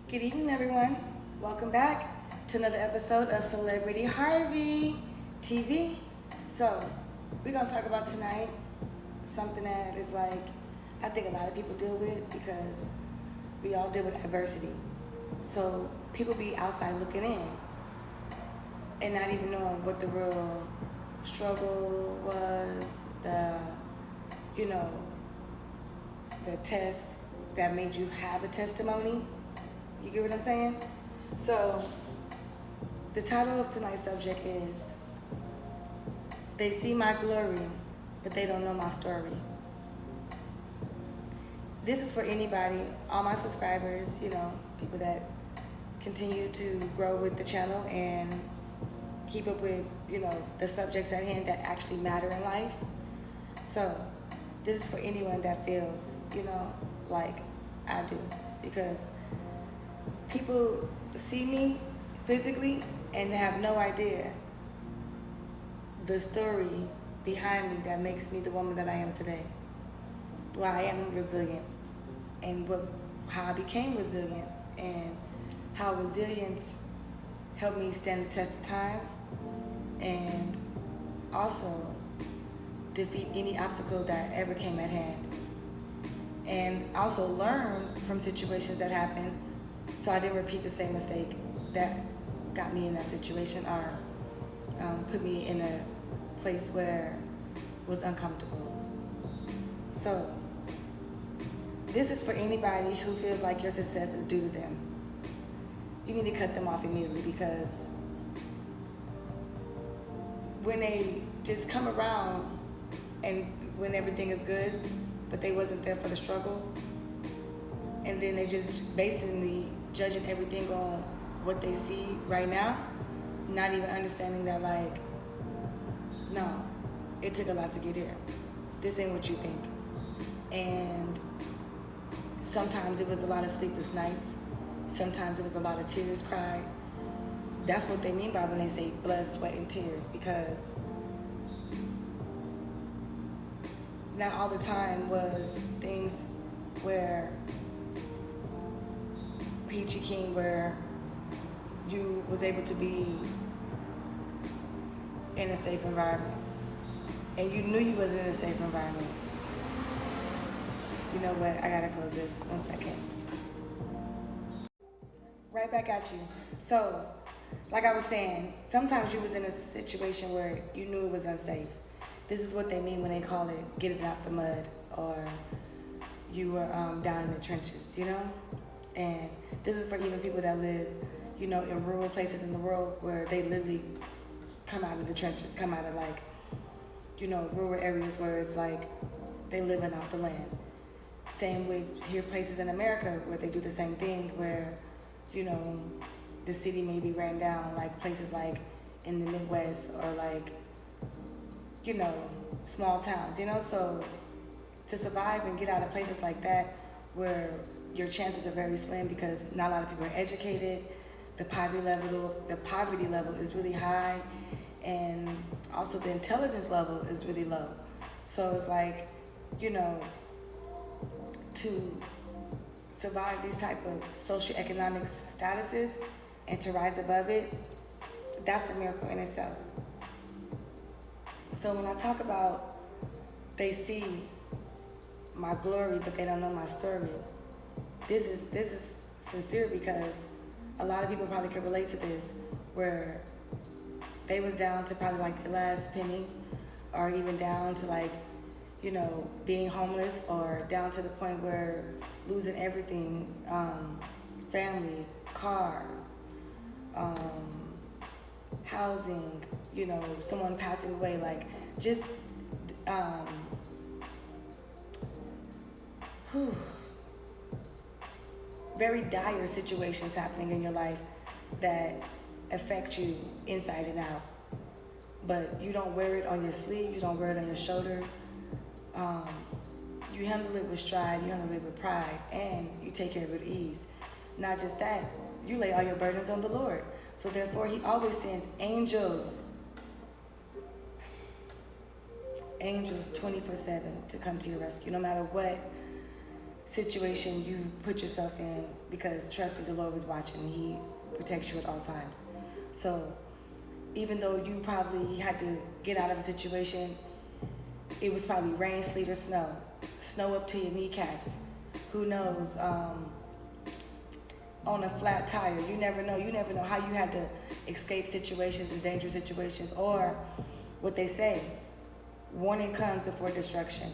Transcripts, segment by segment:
Good evening, everyone. Welcome back to another episode of Celebrity Harvey TV. So, we're going to talk about tonight something that is like, I think a lot of people deal with because we all deal with adversity. So, people be outside looking in and not even knowing what the real struggle was, you know, the test that made you have a testimony. You get what I'm saying? So, the title of tonight's subject is They See My Glory, but They Don't Know My Story. This is for anybody, all my subscribers, people that continue to grow with the channel and keep up with, the subjects at hand that actually matter in life. So, this is for anyone that feels, like I do. Because people see me physically and have no idea the story behind me that makes me the woman that I am today. Why I am resilient and how I became resilient and how resilience helped me stand the test of time and also defeat any obstacle that ever came at hand. And also learn from situations that happened so I didn't repeat the same mistake that got me in that situation or put me in a place where it was uncomfortable. So this is for anybody who feels like your success is due to them. You need to cut them off immediately because when they just come around and when everything is good, but they wasn't there for the struggle, and then they just basically judging everything on what they see right now, not even understanding that, like, no, it took a lot to get here. This ain't what you think. And sometimes it was a lot of sleepless nights. Sometimes it was a lot of tears cried. That's what they mean by when they say blood, sweat, and tears, because not all the time was things where peachy keen, where you was able to be in a safe environment and you knew you wasn't in a safe environment. You know what, I gotta close this 1 second. Right back at you. So, like I was saying, sometimes you was in a situation where you knew it was unsafe. This is what they mean when they call it getting out the mud, or you were down in the trenches, And this is for even people that live, in rural places in the world where they literally come out of the trenches, come out of rural areas where it's like they living off the land. Same with here places in America where they do the same thing, where, the city may be ran down, like places like in the Midwest or like, small towns, So to survive and get out of places like that where your chances are very slim because not a lot of people are educated, the poverty level is really high, and also the intelligence level is really low. So it's like, to survive these type of socioeconomic statuses and to rise above it, that's a miracle in itself. So when I talk about they see my glory but they don't know my story, this is sincere because a lot of people probably can relate to this, where they was down to probably like the last penny, or even down to like, being homeless, or down to the point where losing everything, family, car, housing, someone passing away, like just very dire situations happening in your life that affect you inside and out. But you don't wear it on your sleeve, you don't wear it on your shoulder. You handle it with stride, you handle it with pride, and you take care of it with ease. Not just that, you lay all your burdens on the Lord. So therefore, He always sends angels 24/7 to come to your rescue, no matter what situation you put yourself in, because trust me, the Lord was watching. He protects you at all times. So even though you probably had to get out of a situation, it was probably rain, sleet, or snow up to your kneecaps. Who knows? On a flat tire, you never know. You never know how you had to escape situations and dangerous situations, or what they say, warning comes before destruction.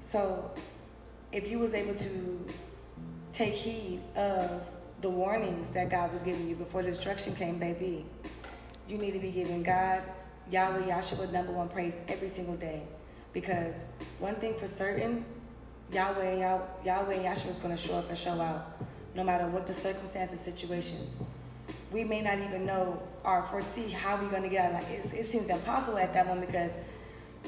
So if you was able to take heed of the warnings that God was giving you before destruction came, baby, you need to be giving God, Yahweh, Yahshua, number one praise every single day. Because one thing for certain, Yahweh and Yahshua is going to show up and show out, no matter what the circumstances, situations. We may not even know or foresee how we're going to get out. Like it seems impossible at that moment, because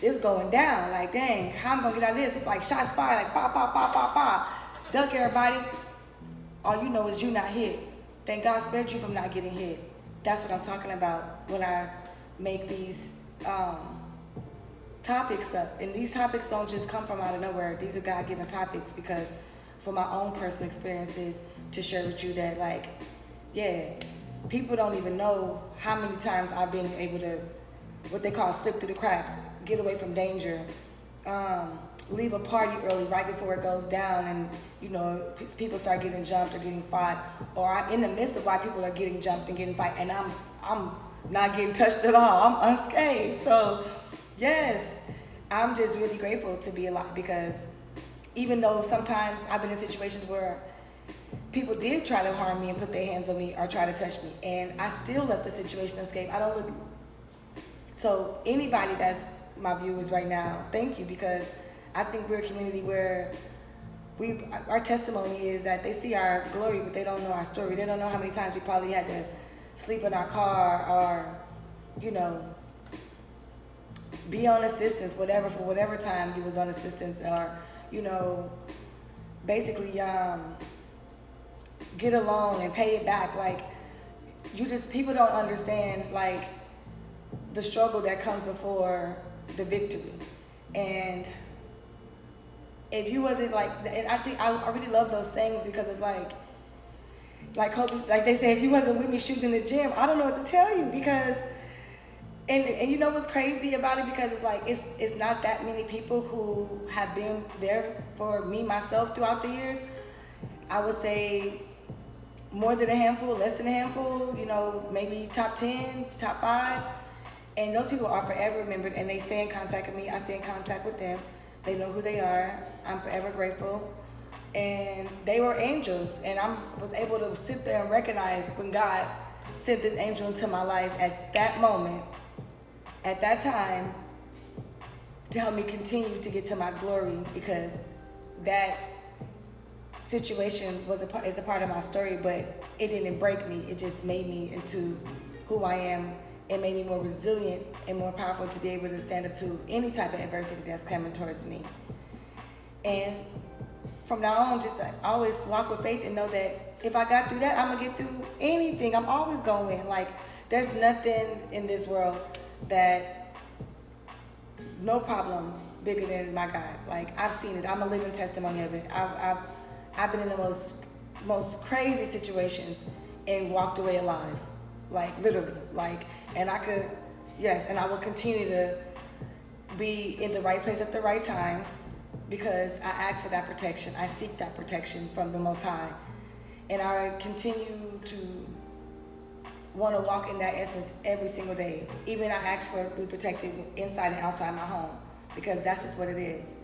it's going down. Like, dang, how am I going to get out of this? It's like shots fired, like pop, pop, pop, pop, pop. Duck, everybody. All you know is you not hit. Thank God spared you from not getting hit. That's what I'm talking about when I make these topics up. And these topics don't just come from out of nowhere. These are God-given topics, because for my own personal experiences, to share with you that, like, yeah, people don't even know how many times I've been able to, what they call slip through the cracks, get away from danger, leave a party early right before it goes down, and you know, people start getting jumped or getting fought, or I'm in the midst of why people are getting jumped and getting fight, and I'm not getting touched at all. I'm unscathed. So yes, I'm just really grateful to be alive, because even though sometimes I've been in situations where people did try to harm me and put their hands on me or try to touch me, and I still let the situation escape. I don't look. So anybody that's my viewers right now, thank you, because I think we're a community where our testimony is that they see our glory, but they don't know our story. They don't know how many times we probably had to sleep in our car, or, you know, be on assistance, whatever, for whatever time you was on assistance, or, you know, basically get a loan and pay it back. Like, people don't understand, like, the struggle that comes before the victory. And if you wasn't like, and I think I really love those things, because it's like Kobe, like they say, if you wasn't with me shooting in the gym, I don't know what to tell you, because, and you know what's crazy about it, because it's like, it's not that many people who have been there for me, myself, throughout the years. I would say more than a handful, less than a handful, you know, maybe top 10, top 5. And those people are forever remembered, and they stay in contact with me. I stay in contact with them. They know who they are. I'm forever grateful. And they were angels, and I was able to sit there and recognize when God sent this angel into my life at that moment, at that time, to help me continue to get to my glory, because that situation is a part of my story, but it didn't break me. It just made me into who I am. It made me more resilient and more powerful to be able to stand up to any type of adversity that's coming towards me. And from now on, just always walk with faith and know that if I got through that, I'm gonna get through anything. I'm always gonna win. Like, there's nothing in this world that, no problem bigger than my God. Like, I've seen it. I'm a living testimony of it. I've been in the most crazy situations and walked away alive. Like, literally. Like, and I could, yes, and I will continue to be in the right place at the right time, because I ask for that protection. I seek that protection from the Most High. And I continue to want to walk in that essence every single day. Even I ask for to be protected inside and outside my home, because that's just what it is.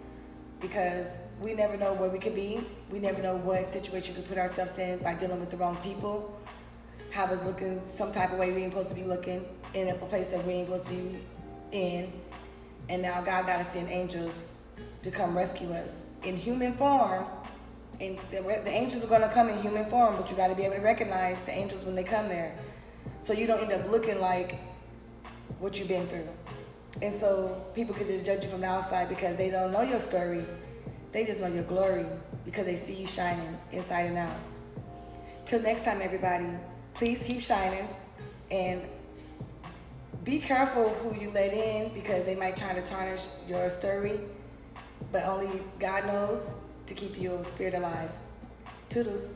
Because we never know where we could be. We never know what situation we could put ourselves in by dealing with the wrong people. Have us looking some type of way we ain't supposed to be looking, in a place that we ain't supposed to be in. And now God got to send angels to come rescue us in human form. And the angels are going to come in human form, but you got to be able to recognize the angels when they come there, so you don't end up looking like what you've been through. And so people could just judge you from the outside because they don't know your story. They just know your glory because they see you shining inside and out. Till next time, everybody, please keep shining, and be careful who you let in, because they might try to tarnish your story, but only God knows. to keep your spirit alive. Toodles.